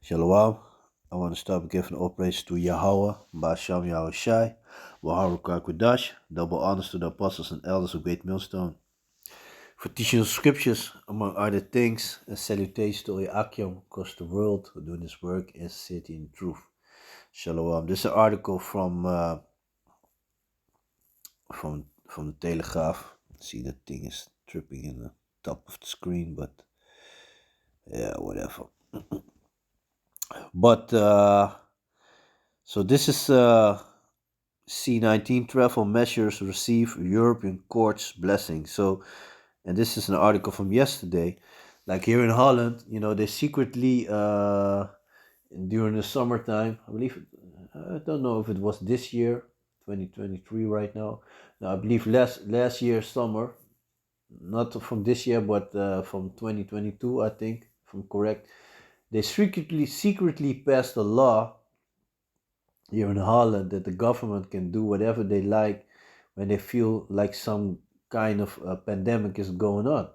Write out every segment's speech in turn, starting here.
Shalom. I want to start with giving all praise to Yahweh, Basham Yahweh Shai, Waharu Kodash, double honors to the apostles and elders of Great Millstone. For teaching the scriptures, among other things, a salutation to Akim across the world who do this work in city and truth. Shalom. This is an article from the Telegraph. See that thing is tripping in the top of the screen, but yeah, whatever. But so this is C19 travel measures receive European court's blessing. So, and this is an article from yesterday. Like here in Holland, they secretly during the summertime, I believe, I don't know if it was this year, 2023 right now. No, I believe last year summer, not from this year, but from 2022, I think, if I'm correct. They secretly passed a law here in Holland that the government can do whatever they like when they feel like some kind of pandemic is going on.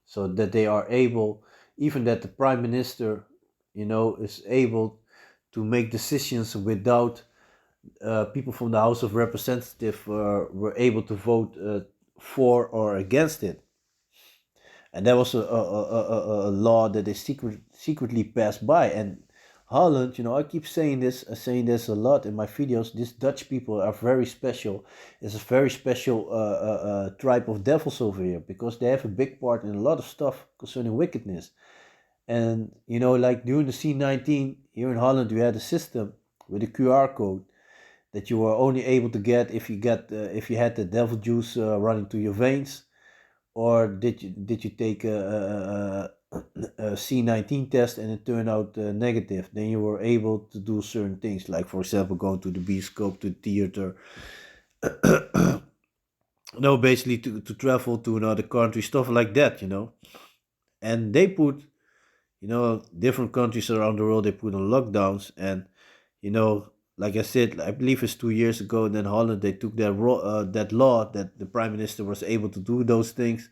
So that they are able, even that the prime minister, is able to make decisions without people from the House of Representatives were able to vote for or against it. And that was a law that they secretly passed by. And Holland, I keep saying this a lot in my videos. These Dutch people are very special. It's a very special tribe of devils over here because they have a big part in a lot of stuff concerning wickedness. And like during the C19 here in Holland, we had a system with a QR code that you were only able to get if you had the devil juice running through your veins, or did you take a C19 test and it turned out negative? Then you were able to do certain things, like for example, going to the B-scope, to the theater. No, basically to travel to another country, stuff like that, And they put, different countries around the world, they put on lockdowns, and you know, like I said, I believe it's 2 years ago. And then Holland, they took that law that the prime minister was able to do those things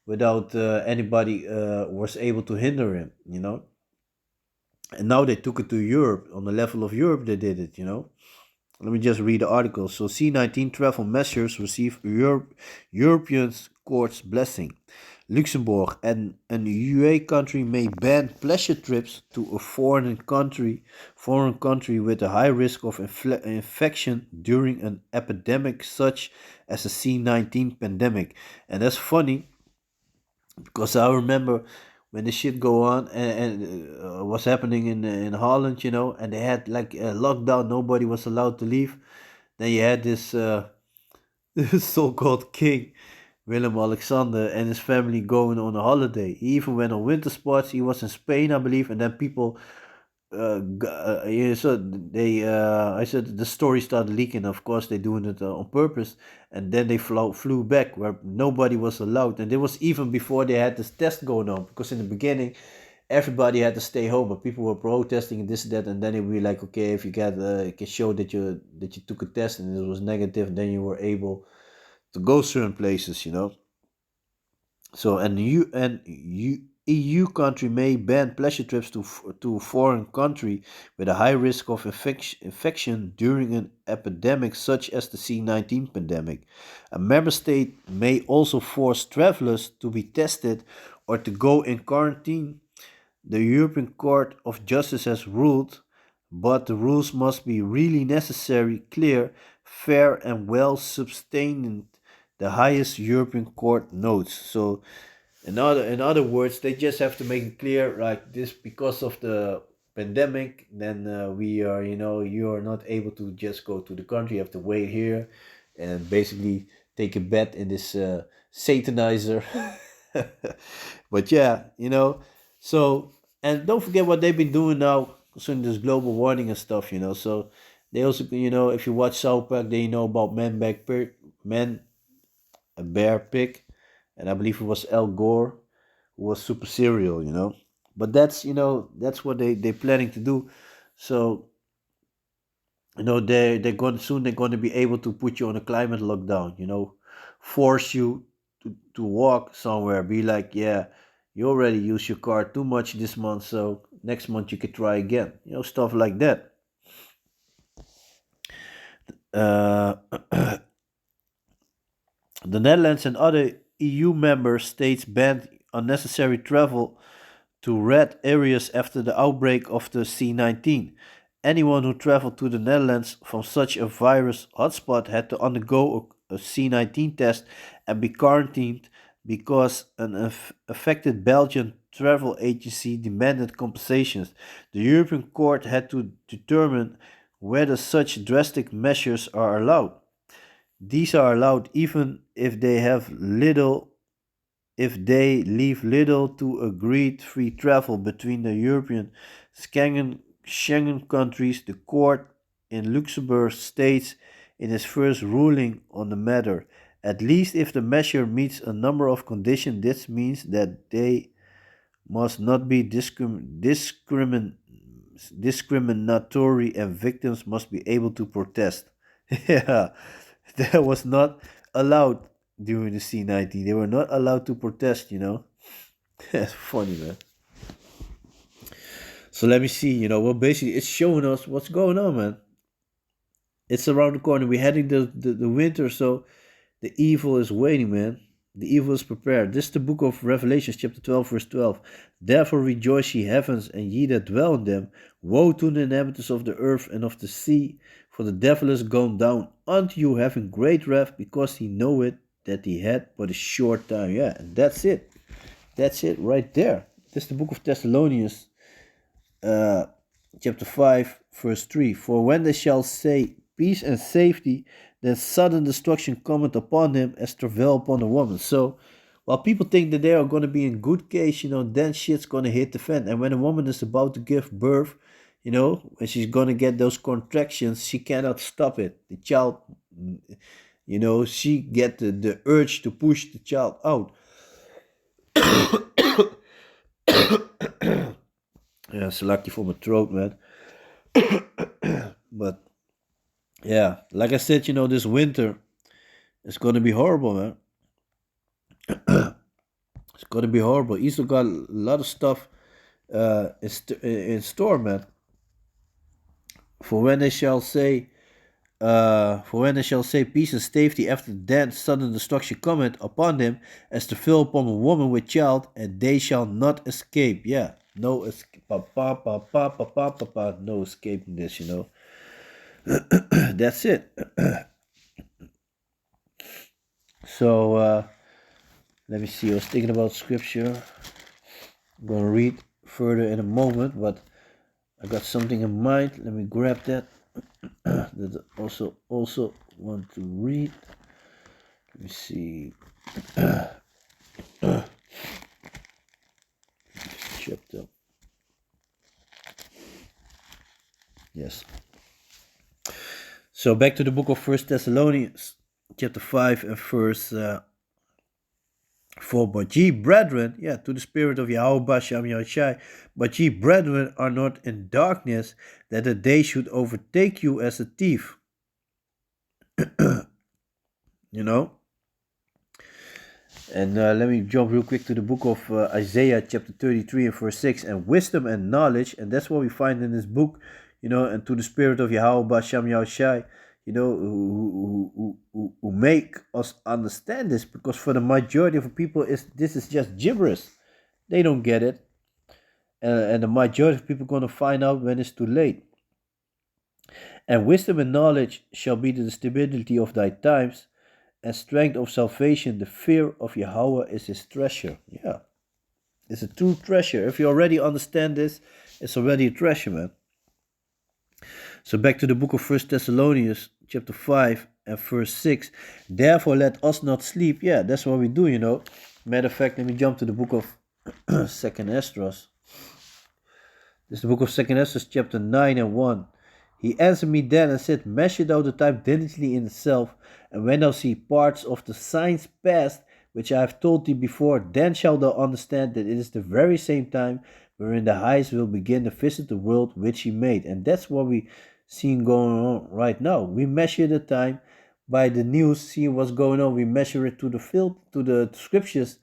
without anybody was able to hinder him, And now they took it to Europe. On the level of Europe, they did it. Let me just read the article. So C19 travel measures receive European court's blessing. Luxembourg and an UA country may ban pleasure trips to a foreign country with a high risk of infection during an epidemic such as the C19 pandemic. And that's funny because I remember when the shit go on and what's happening in Holland, and they had like a lockdown, nobody was allowed to leave. Then you had this this so-called king Willem Alexander and his family going on a holiday. He even went on winter sports. He was in Spain, I believe, and then people yeah, so I said the story started leaking. Of course, they doing it on purpose, and then they flew back where nobody was allowed, and it was even before they had this test going on. Because in the beginning, everybody had to stay home, but people were protesting and this and that, and then it would be like, okay, if you can show that you took a test and it was negative, then you were able to go certain places. So, and EU country may ban pleasure trips to a foreign country with a high risk of infection during an epidemic such as the C19 pandemic. A member state may also force travelers to be tested or to go in quarantine. The European Court of Justice has ruled, but the rules must be really necessary, clear, fair, and well substantiated, the highest European Court notes. So, in other words, they just have to make it clear, like this, because of the pandemic, then we are, you are not able to just go to the country. You have to wait here, and basically take a bet in this satanizer. But yeah, so, and don't forget what they've been doing now concerning this global warming and stuff. So they also, if you watch South Park, then you know about man a bear pig, and I believe it was Al Gore who was super serial. But that's what they're planning to do. So they're going to be able to put you on a climate lockdown. Force you to walk somewhere. Be like, yeah, you already use your car too much this month, so next month you could try again. Stuff like that. Uh, the Netherlands and other EU member states banned unnecessary travel to red areas after the outbreak of the C-19. Anyone who traveled to the Netherlands from such a virus hotspot had to undergo a C-19 test and be quarantined because an affected Belgian travel agency demanded compensations. The European Court had to determine whether such drastic measures are allowed. These are allowed even if they leave little to agreed free travel between the European Schengen countries. The court in Luxembourg states in its first ruling on the matter, at least if the measure meets a number of conditions, this means that they must not be discriminatory and victims must be able to protest. Yeah, that was not allowed during the C-19. They were not allowed to protest. That's funny, man. So let me see. Well, basically, it's showing us what's going on, man. It's around the corner. We're heading the winter, so the evil is waiting, man. The evil is prepared. This is the book of Revelations, chapter 12, verse 12. Therefore rejoice, ye heavens, and ye that dwell in them. Woe to the inhabitants of the earth and of the sea, for the devil is gone down unto you, having great wrath, because he knoweth that he had but a short time. Yeah, and that's it. That's it right there. This is the book of Thessalonians, uh, chapter 5, verse 3. For when they shall say peace and safety, then sudden destruction cometh upon them as travail upon a woman. So while people think that they are going to be in good case, then shit's going to hit the fan. And when a woman is about to give birth, when she's going to get those contractions, she cannot stop it. The child, she get the urge to push the child out. Yeah, it's lucky for my throat, man. But yeah, like I said, this winter it's gonna be horrible, man. It's gonna be horrible. Easter got a lot of stuff in store, man. For when they shall say, peace and safety, after then sudden destruction cometh upon them, as to fill upon a woman with child, and they shall not escape. Yeah, no escape. No escaping this. That's it. So let me see. I was thinking about scripture. I'm gonna read further in a moment, but I got something in mind. Let me grab that. That I also want to read. Let me see. Chapter. Yes. So back to the book of First Thessalonians, chapter 5 and verse 4. But ye brethren, to the spirit of Yahweh Bashem Yahushai, but ye brethren are not in darkness, that the day should overtake you as a thief. And let me jump real quick to the book of Isaiah, chapter 33 and verse 6. And wisdom and knowledge, and that's what we find in this book, and to the spirit of Yahweh Bashem Yahushai, who make us understand this, because for the majority of people, this is just gibberish. They don't get it. And the majority of people are going to find out when it's too late. And wisdom and knowledge shall be the stability of thy times, and strength of salvation. The fear of Yahweh is his treasure. Yeah, it's a true treasure. If you already understand this, it's already a treasure, man. So back to the book of First Thessalonians, chapter 5 and verse 6. Therefore let us not sleep. Yeah, that's what we do. Matter of fact, let me jump to the book of Second Esdras. This is the book of Second Esdras, chapter 9 and 1. He answered me then and said, measure thou the time diligently in itself, and when thou see parts of the signs past, which I have told thee before, then shalt thou understand that it is the very same time wherein the highest will begin to visit the world which he made. And that's what we seeing going on right now. We measure the time by the news, seeing what's going on. We measure it to the field, to the scriptures,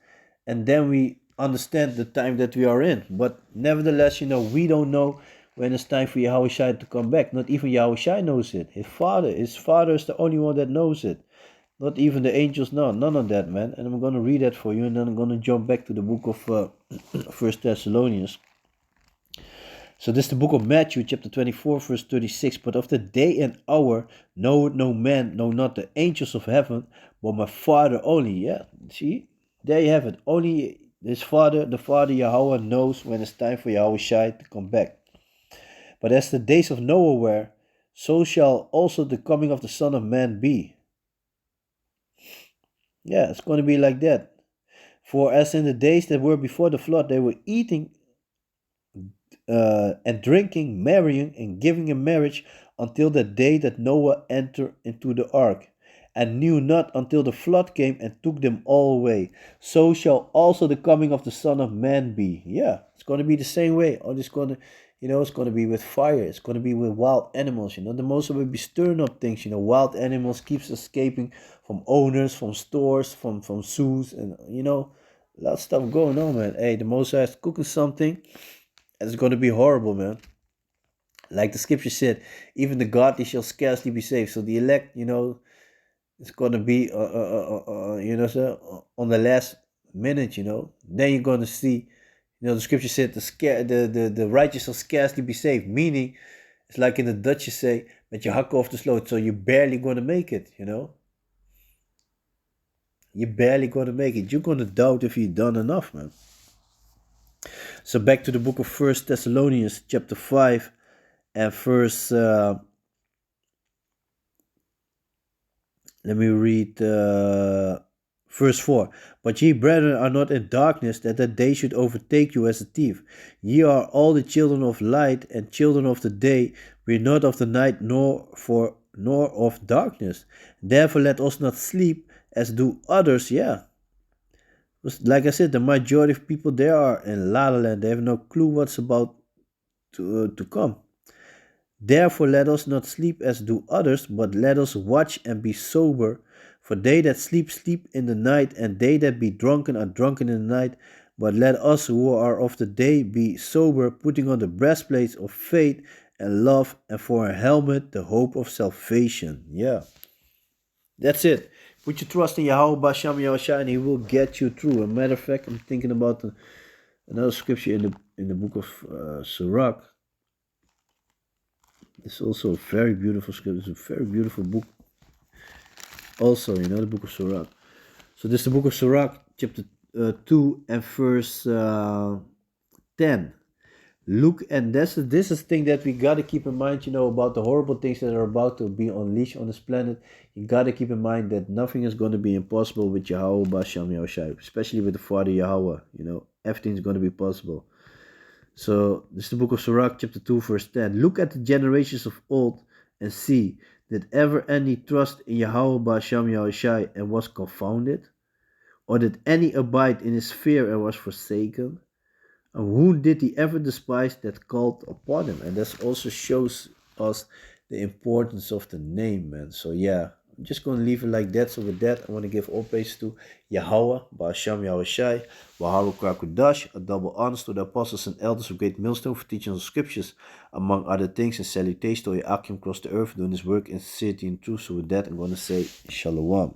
and then we understand the time that we are in. But nevertheless, we don't know when it's time for Yahweh Shai to come back. Not even Yahweh Shai knows it. His father is the only one that knows it. Not even the angels know. None of that, man. And I'm gonna read that for you, and then I'm gonna jump back to the book of First Thessalonians. So this is the book of Matthew, chapter 24, verse 36. But of the day and hour know no man, no not the angels of heaven, but my Father only. Yeah, see? There you have it. Only his Father, the Father Yahweh, knows when it's time for Yahweh Shai to come back. But as the days of Noah were, so shall also the coming of the Son of Man be. Yeah, it's going to be like that. For as in the days that were before the flood, they were eating and drinking, marrying, and giving in marriage until the day that Noah entered into the ark, and knew not until the flood came and took them all away. So shall also the coming of the Son of Man be. Yeah, it's going to be the same way. Or it's going to, it's going to be with fire. It's going to be with wild animals. The most will be stirring up things. Wild animals keeps escaping from owners, from stores, from zoos, and a lot of stuff going on, man. Hey, the Most High is cooking something. It's going to be horrible, man. Like the scripture said, even the godly shall scarcely be saved. So the elect, it's going to be, sir, on the last minute, Then you're going to see, the scripture said the righteous shall scarcely be saved. Meaning, it's like in the Dutch you say, that you hack off the sloot. So you're barely going to make it, You're barely going to make it. You're going to doubt if you've done enough, man. So back to the book of First Thessalonians, chapter 5, and verse, let me read verse 4. But ye, brethren, are not in darkness, that day should overtake you as a thief. Ye are all the children of light and children of the day. We are not of the night, nor of darkness. Therefore let us not sleep as do others. Yeah. Like I said, the majority of people there are in La La Land. They have no clue what's about to come. Therefore let us not sleep as do others, but let us watch and be sober. For they that sleep, sleep in the night, and they that be drunken are drunken in the night. But let us who are of the day be sober, putting on the breastplate of faith and love, and for a helmet the hope of salvation. Yeah, that's it. Put your trust in Yahweh Basham Yahushua, and He will get you through. As a matter of fact, I'm thinking about another scripture in the book of Sirach. It's also a very beautiful scripture. It's a very beautiful book. Also, the book of Sirach. So this is the book of Sirach, chapter 2 and verse 10. Look, and this is the thing that we got to keep in mind, about the horrible things that are about to be unleashed on this planet. You got to keep in mind that nothing is going to be impossible with Yahweh Basham Yahushai, especially with the Father Yahweh. Everything's going to be possible. So this is the book of Sirach, chapter 2, verse 10. Look at the generations of old and see, did ever any trust in Yahweh Basham Yahushai and was confounded? Or did any abide in his fear and was forsaken? And whom did he ever despise that called upon him? And that also shows us the importance of the name, man. So yeah, I'm just going to leave it like that. So with that, I want to give all praise to Yahweh, Ba'asham Yahushai, Waharu Krakudash, a double honors to the apostles and elders of Great Millstone for teaching the scriptures, among other things, and salutation to Akim across the earth doing his work in sincerity and truth. So with that, I'm going to say Shalom.